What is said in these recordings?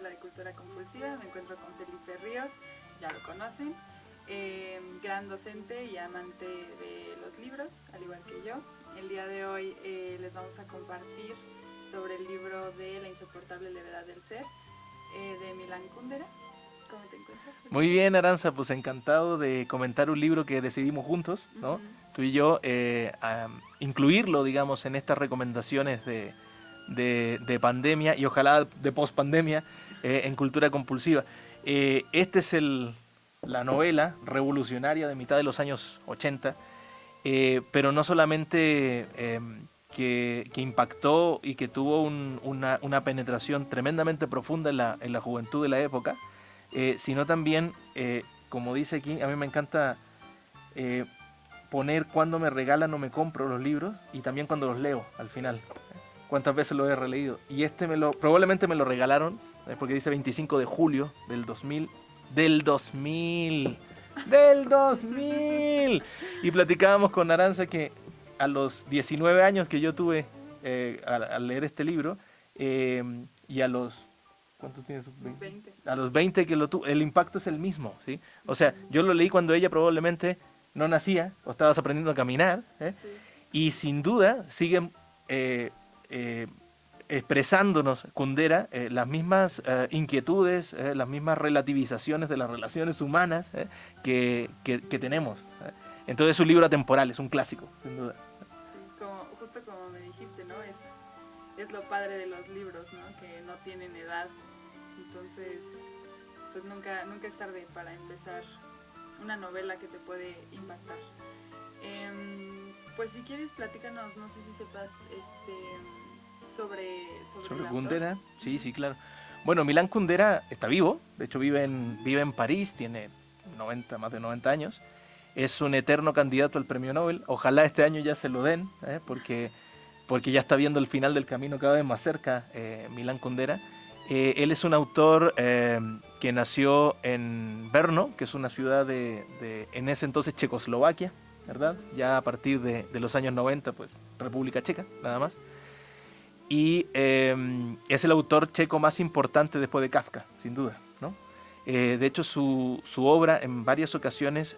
Charla de Cultura Compulsiva. Me encuentro con Felipe Ríos, ya lo conocen, gran docente y amante de los libros, al igual que yo. El día de hoy les vamos a compartir sobre el libro de La insoportable levedad del ser, de Milan Kundera. ¿Cómo te encuentras? Muy bien, Aranza, pues encantado de comentar un libro que decidimos juntos, ¿no? Tú y yo, incluirlo, digamos, en estas recomendaciones de pandemia y ojalá de post-pandemia en cultura compulsiva. Este es la novela revolucionaria de mitad de los años 80, pero no solamente que impactó y que tuvo una penetración tremendamente profunda en la juventud de la época, sino también, como dice aquí, a mí me encanta poner cuando me regalan o me compro los libros y también cuando los leo al final. ¿Cuántas veces lo he releído? Y probablemente me lo regalaron, porque dice 25 de julio del 2000. ¡Del 2000! ¡Del 2000! Y platicábamos con Aranza que a los 19 años que yo tuve al leer este libro, y a los... ¿Cuántos tienes? 20. A los 20 que lo tuve, el impacto es el mismo, ¿sí? O sea, yo lo leí cuando ella probablemente no nacía o estabas aprendiendo a caminar, Sí. y sin duda siguen expresándonos, Kundera, las mismas inquietudes, las mismas relativizaciones de las relaciones humanas que tenemos. Entonces es un libro atemporal, es un clásico, sin duda. Sí, justo como me dijiste, ¿no? Es lo padre de los libros, ¿no? Que no tienen edad. Entonces, pues nunca es tarde para empezar una novela que te puede impactar. Pues si quieres, platícanos, no sé si sepas sobre Kundera, sí, claro. Bueno, Milan Kundera está vivo, de hecho vive en París, tiene más de 90 años. Es un eterno candidato al premio Nobel. Ojalá este año ya se lo den, porque ya está viendo el final del camino cada vez más cerca, Milan Kundera. Él es un autor que nació en Brno, que es una ciudad en ese entonces Checoslovaquia, ¿verdad? Ya a partir de los años 90, pues República Checa, nada más. Y es el autor checo más importante después de Kafka, sin duda, ¿no? De hecho, su obra en varias ocasiones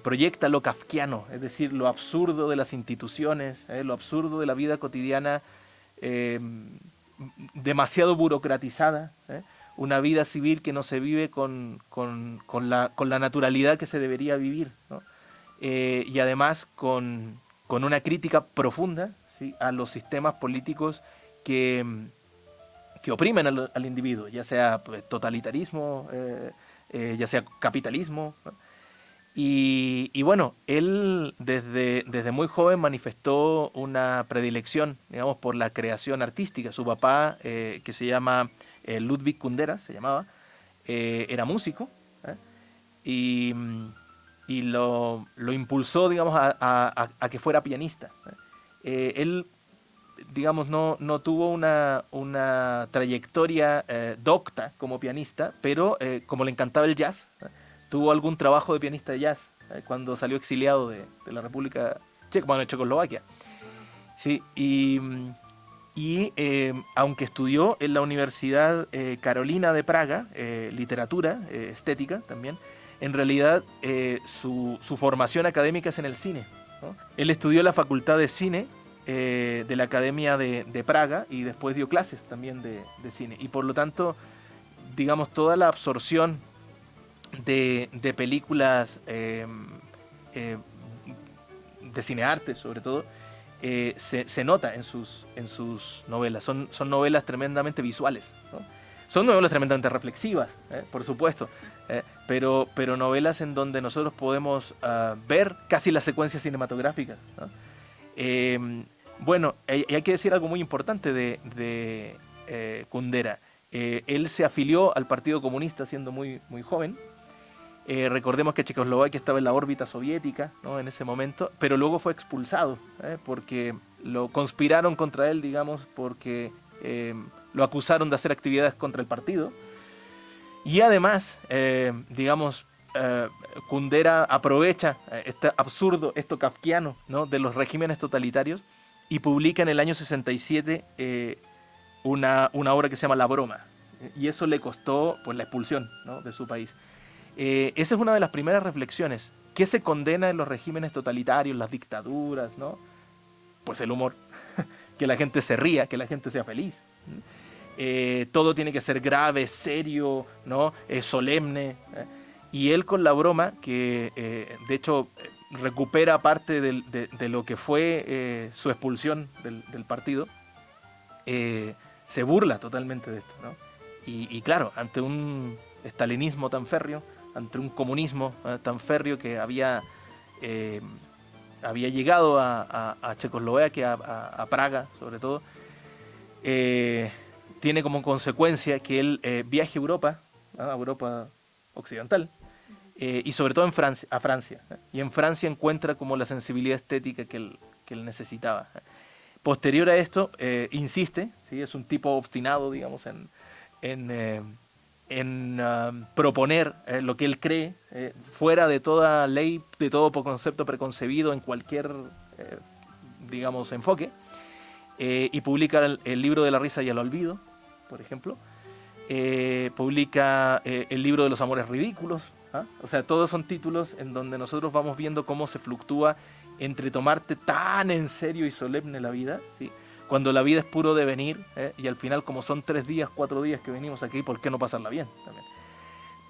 proyecta lo kafkiano, es decir, lo absurdo de las instituciones, lo absurdo de la vida cotidiana, demasiado burocratizada, una vida civil que no se vive con la naturalidad que se debería vivir, ¿no? Y además con una crítica profunda, ¿sí?, a los sistemas políticos que oprimen al individuo, ya sea pues, totalitarismo, ya sea capitalismo, ¿no? Y bueno, él desde muy joven manifestó una predilección, digamos, por la creación artística. Su papá, que se llama Ludwig Kundera, se llamaba, era músico, y, y lo impulsó, digamos, a que fuera pianista. Él, digamos, no tuvo una trayectoria docta como pianista, pero como le encantaba el jazz, tuvo algún trabajo de pianista de jazz cuando salió exiliado de la República Checa, bueno, de Checoslovaquia. Sí, y aunque estudió en la Universidad Carolina de Praga, literatura, estética también, en realidad su formación académica es en el cine, ¿no? Él estudió en la Facultad de Cine de la Academia de Praga y después dio clases también de cine. Y por lo tanto, digamos, toda la absorción de películas de cinearte, sobre todo, se nota en sus novelas. Son novelas tremendamente visuales, ¿no? Son novelas tremendamente reflexivas, por supuesto, pero novelas en donde nosotros podemos ver casi las secuencias cinematográficas, ¿no? Bueno, hay que decir algo muy importante de Kundera. Él se afilió al Partido Comunista siendo muy, muy joven. Recordemos que Checoslovaquia estaba en la órbita soviética, ¿no?, en ese momento, pero luego fue expulsado, porque lo conspiraron contra él, digamos, porque lo acusaron de hacer actividades contra el partido. Y además, digamos, Kundera aprovecha este absurdo, esto kafkiano, ¿no?, de los regímenes totalitarios y publica en el año 67 una obra que se llama La Broma. y eso le costó pues, la expulsión, ¿no?, de su país. Esa es una de las primeras reflexiones. ¿Qué se condena en los regímenes totalitarios, las dictaduras, ¿no? Pues el humor, que la gente se ría, que la gente sea feliz. Todo tiene que ser grave, serio, ¿no? Solemne. Y él con la broma, que de hecho recupera parte de lo que fue su expulsión del partido, se burla totalmente de esto, ¿no? Y claro, ante un estalinismo tan férreo, ante un comunismo tan férreo que había llegado a Checoslovaquia, a Praga sobre todo, tiene como consecuencia que él viaje a Europa, ¿no?, a Europa occidental, y sobre todo a Francia. Y en Francia encuentra como la sensibilidad estética que él necesitaba. Posterior a esto, insiste, ¿sí?, es un tipo obstinado, digamos, en proponer lo que él cree, fuera de toda ley, de todo concepto preconcebido en cualquier, digamos, enfoque, y publica el libro de la risa y el olvido, por ejemplo. Publica el libro de los amores ridículos, ¿ah? O sea, todos son títulos en donde nosotros vamos viendo cómo se fluctúa entre tomarte tan en serio y solemne la vida, ¿sí?, cuando la vida es puro devenir, y al final, como son 3 días, 4 días que venimos aquí, ¿por qué no pasarla bien también?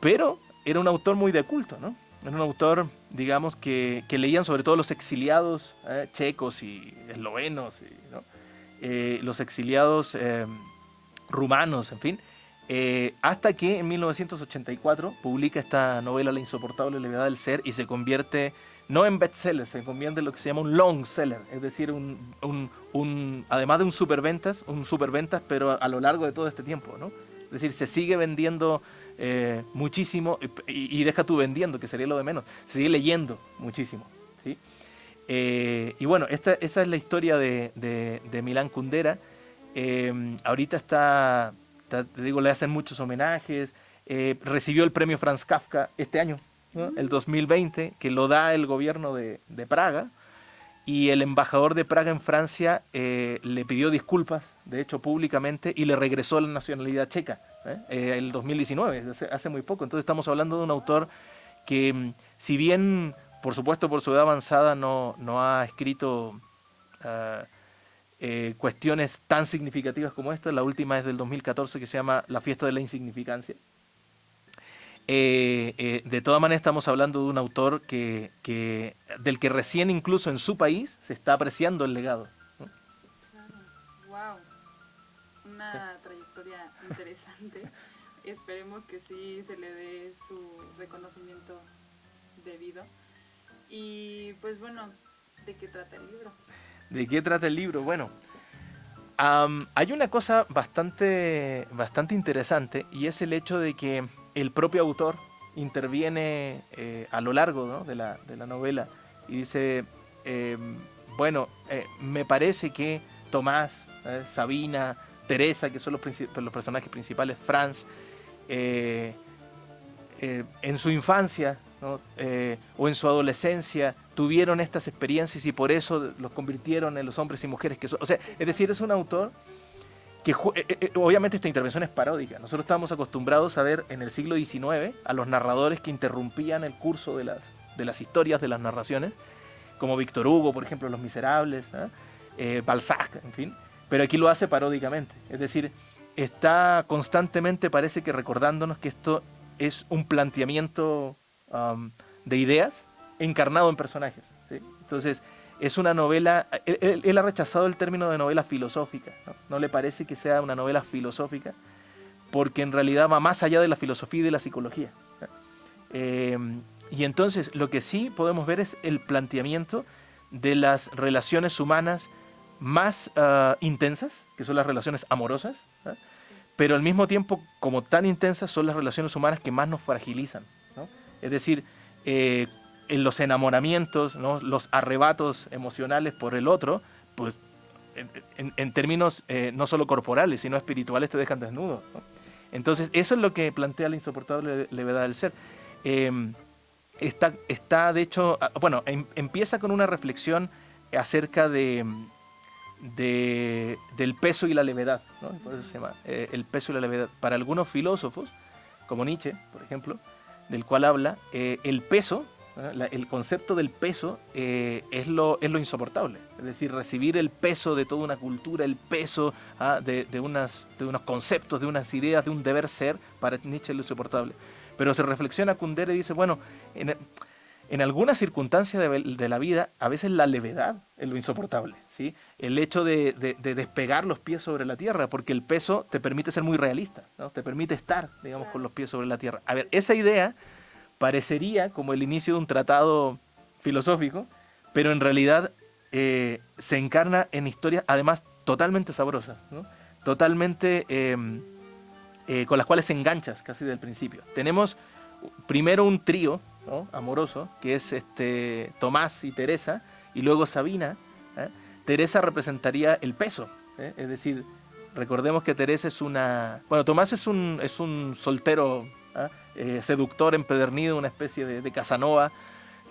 Pero era un autor muy de culto, ¿no? Era un autor, digamos, que leían sobre todo los exiliados checos y eslovenos, ¿no? Los exiliados rumanos, en fin, hasta que en 1984 publica esta novela La insoportable levedad del ser y se convierte no en bestseller, se convierte en lo que se llama un long seller, es decir, además de un superventas, pero a lo largo de todo este tiempo, ¿no? Es decir, se sigue vendiendo muchísimo, y deja tú vendiendo, que sería lo de menos, se sigue leyendo muchísimo, ¿sí? Y bueno, esa es la historia de Milán Kundera. Ahorita te digo, le hacen muchos homenajes, recibió el premio Franz Kafka este año, ¿no?, el 2020, que lo da el gobierno de Praga, y el embajador de Praga en Francia le pidió disculpas, de hecho públicamente, y le regresó la nacionalidad checa, el 2019, hace muy poco. Entonces estamos hablando de un autor que, si bien, por supuesto, por su edad avanzada, no ha escrito cuestiones tan significativas como esta. La última es del 2014, que se llama La fiesta de la insignificancia. De todas maneras estamos hablando de un autor del que recién incluso en su país se está apreciando el legado, ¿no? Claro. Wow, una trayectoria interesante. Esperemos que sí se le dé su reconocimiento debido. Y pues bueno, ¿de qué trata el libro? ¿De qué trata el libro? Bueno, hay una cosa bastante interesante, y es el hecho de que el propio autor interviene a lo largo, ¿no?, de la novela, y dice, me parece que Tomás, Sabina, Teresa, que son los personajes principales, Franz, en su infancia, ¿no?, o en su adolescencia, tuvieron estas experiencias y por eso los convirtieron en los hombres y mujeres que son. O sea, es decir, es un autor que obviamente esta intervención es paródica. Nosotros estábamos acostumbrados a ver en el siglo XIX a los narradores que interrumpían el curso de las historias, de las narraciones, como Víctor Hugo, por ejemplo, Los Miserables, Balzac, en fin, pero aquí lo hace paródicamente. Es decir, está constantemente, parece que recordándonos que esto es un planteamiento de ideas encarnado en personajes, ¿sí? Entonces, es una novela, él ha rechazado el término de novela filosófica, ¿no? No le parece que sea una novela filosófica, porque en realidad va más allá de la filosofía y de la psicología, ¿no? Y entonces lo que sí podemos ver es el planteamiento de las relaciones humanas más intensas, que son las relaciones amorosas, ¿no?, pero al mismo tiempo, como tan intensas, son las relaciones humanas que más nos fragilizan, ¿no? Es decir, en los enamoramientos, ¿no?, los arrebatos emocionales por el otro, pues en términos no solo corporales, sino espirituales, te dejan desnudo, ¿no? Entonces, eso es lo que plantea La insoportable levedad del ser. Está de hecho, bueno, empieza con una reflexión acerca de del peso y la levedad, ¿no? Por eso se llama el peso y la levedad. Para algunos filósofos, como Nietzsche, por ejemplo, del cual habla, el peso, el concepto del peso es lo insoportable. Es decir, recibir el peso de toda una cultura, el peso de unos conceptos, de unas ideas, de un deber ser, para Nietzsche es lo insoportable. Pero se reflexiona Kundera y dice, bueno, en algunas circunstancias de la vida, a veces la levedad es lo insoportable, ¿sí? El hecho de despegar los pies sobre la tierra, porque el peso te permite ser muy realista, ¿no? Te permite estar, digamos, con los pies sobre la tierra. A ver, esa idea parecería como el inicio de un tratado filosófico, pero en realidad se encarna en historias, además, totalmente sabrosas, ¿no? Totalmente con las cuales se enganchas casi desde el principio. Tenemos primero un trío, ¿no?, amoroso, que es Tomás y Teresa, y luego Sabina. Teresa representaría el peso, es decir, recordemos que Teresa es una... Bueno, Tomás es un soltero seductor, empedernido, una especie de Casanova,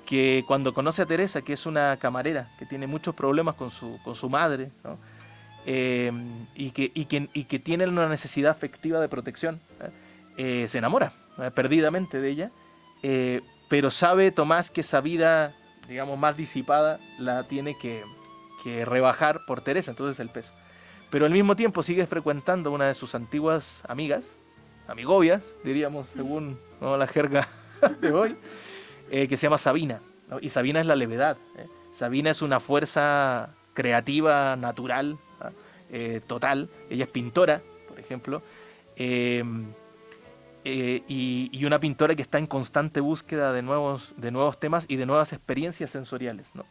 que cuando conoce a Teresa, que es una camarera, que tiene muchos problemas con su madre, ¿no?, y que tiene una necesidad afectiva de protección, se enamora perdidamente de ella, pero sabe Tomás que esa vida, digamos, más disipada la tiene que rebajar por Teresa, entonces el peso. Pero al mismo tiempo sigue frecuentando una de sus antiguas amigas, amigobias, diríamos, según, ¿no?, la jerga de hoy, que se llama Sabina, ¿no? Y Sabina es la levedad, Sabina es una fuerza creativa, natural, total. Ella es pintora, por ejemplo, y una pintora que está en constante búsqueda de nuevos temas y de nuevas experiencias sensoriales, ¿no?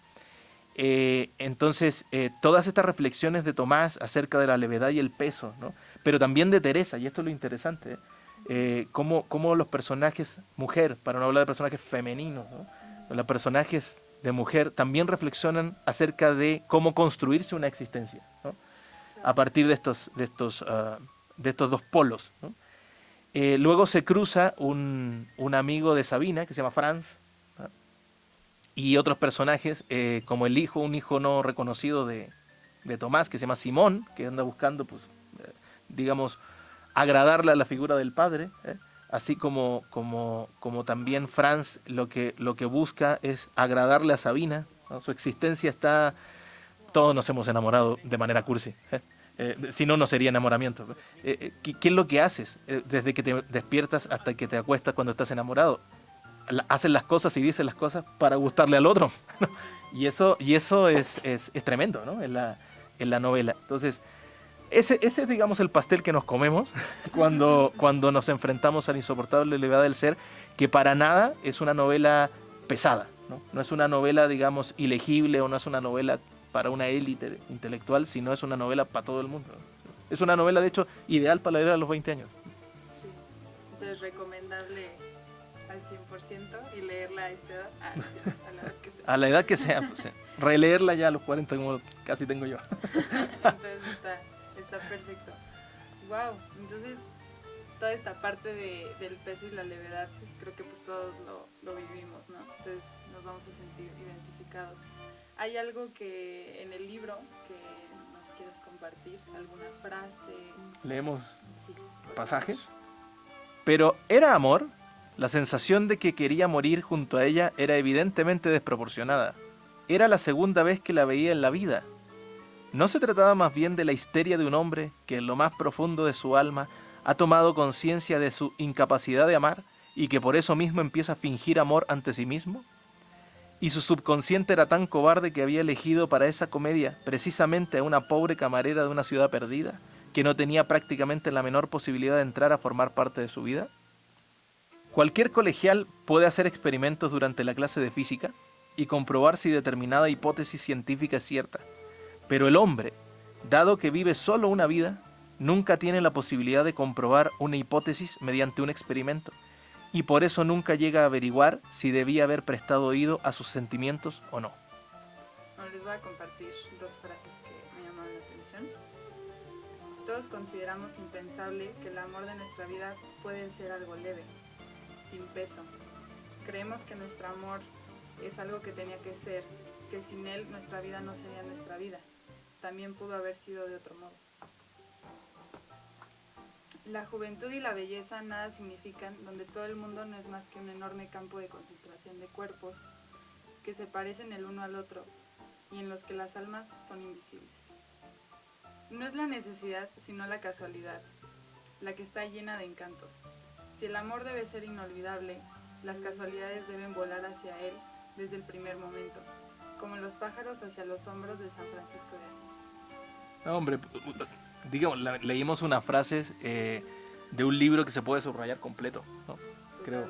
Entonces, todas estas reflexiones de Tomás acerca de la levedad y el peso, ¿no?, pero también de Teresa, y esto es lo interesante, cómo los personajes mujer, para no hablar de personajes femeninos, ¿no?, los personajes de mujer también reflexionan acerca de cómo construirse una existencia, ¿no?, a partir de estos dos polos, ¿no? Luego se cruza un amigo de Sabina que se llama Franz, ¿no?, y otros personajes como un hijo no reconocido de Tomás, que se llama Simón, que anda buscando, pues, digamos, agradarle a la figura del padre, así como también Franz lo que busca es agradarle a Sabina, ¿no? Su existencia está... Todos nos hemos enamorado de manera cursi, si no, no sería enamoramiento. ¿Qué es lo que haces desde que te despiertas hasta que te acuestas cuando estás enamorado? Haces las cosas y dices las cosas para gustarle al otro. y eso es tremendo, ¿no?, en la novela. Entonces, ese es, digamos, el pastel que nos comemos cuando nos enfrentamos a la insoportable levedad del ser, que para nada es una novela pesada, ¿no? No es una novela, digamos, ilegible, o no es una novela para una élite intelectual, sino es una novela para todo el mundo. Es una novela, de hecho, ideal para leer a los 20 años. Sí, entonces recomendable al 100% y leerla a esta edad, a la edad que sea. A la edad que sea, pues, releerla ya a los 40 como casi tengo yo. Entonces está perfecto. Wow, entonces toda esta parte del peso y la levedad, creo que pues todos lo vivimos, ¿no? Entonces nos vamos a sentir identificados. ¿Hay algo que en el libro que nos quieras compartir? ¿Alguna frase? Leemos Sí, pasajes. Pero ¿era amor? La sensación de que quería morir junto a ella era evidentemente desproporcionada. Era la segunda vez que la veía en la vida. ¿No se trataba más bien de la histeria de un hombre que en lo más profundo de su alma ha tomado conciencia de su incapacidad de amar y que por eso mismo empieza a fingir amor ante sí mismo? Y su subconsciente era tan cobarde que había elegido para esa comedia precisamente a una pobre camarera de una ciudad perdida, que no tenía prácticamente la menor posibilidad de entrar a formar parte de su vida. Cualquier colegial puede hacer experimentos durante la clase de física y comprobar si determinada hipótesis científica es cierta, pero el hombre, dado que vive solo una vida, nunca tiene la posibilidad de comprobar una hipótesis mediante un experimento, y por eso nunca llega a averiguar si debía haber prestado oído a sus sentimientos o no. Bueno, les voy a compartir dos frases que me llamaron la atención. Todos consideramos impensable que el amor de nuestra vida puede ser algo leve, sin peso. Creemos que nuestro amor es algo que tenía que ser, que sin él nuestra vida no sería nuestra vida. también pudo haber sido de otro modo. La juventud y la belleza nada significan, donde todo el mundo no es más que un enorme campo de concentración de cuerpos que se parecen el uno al otro y en los que las almas son invisibles. No es la necesidad, sino la casualidad, la que está llena de encantos. Si el amor debe ser inolvidable, las casualidades deben volar hacia él desde el primer momento, como los pájaros hacia los hombros de San Francisco de Asís. No, hombre, digamos, leímos unas frases de un libro que se puede subrayar completo, ¿no? Creo.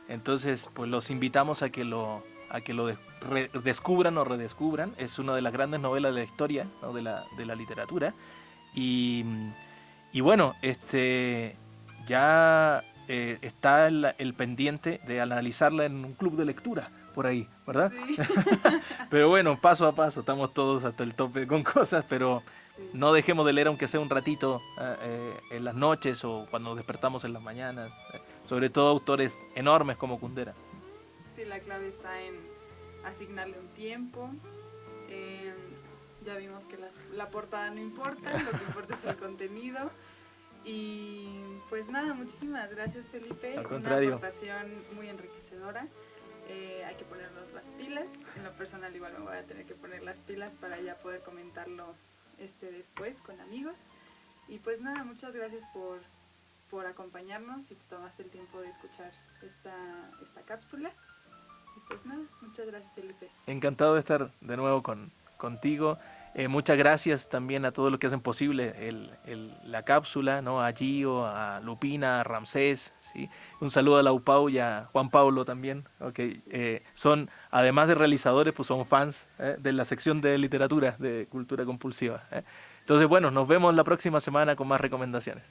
Entonces, pues los invitamos a que lo descubran o redescubran. Es una de las grandes novelas de la historia, ¿no? de la literatura. Y bueno, ya está el pendiente de analizarla en un club de lectura por ahí, ¿verdad? Sí. Pero bueno, paso a paso, estamos todos hasta el tope con cosas, pero sí, no dejemos de leer aunque sea un ratito en las noches o cuando despertamos en las mañanas, sobre todo autores enormes como Kundera. Sí, la clave está en asignarle un tiempo. Ya vimos que la portada no importa, lo que importa es el contenido. Y pues nada, muchísimas gracias, Felipe. Al contrario. Una aportación muy enriquecedora. Hay que ponernos las pilas. En lo personal igual me voy a tener que poner las pilas para ya poder comentarlo después con amigos. Y pues nada, muchas gracias por acompañarnos y que tomaste el tiempo de escuchar esta cápsula. Y pues nada, muchas gracias, Felipe. Encantado de estar de nuevo contigo. Muchas gracias también a todos los que hacen posible la cápsula, ¿no? A Gio, a Lupina, a Ramsés, ¿sí? Un saludo a la UPAU y a Juan Pablo también, okay. Son, además de realizadores, pues son fans de la sección de literatura, de Cultura Compulsiva. Entonces, bueno, nos vemos la próxima semana con más recomendaciones.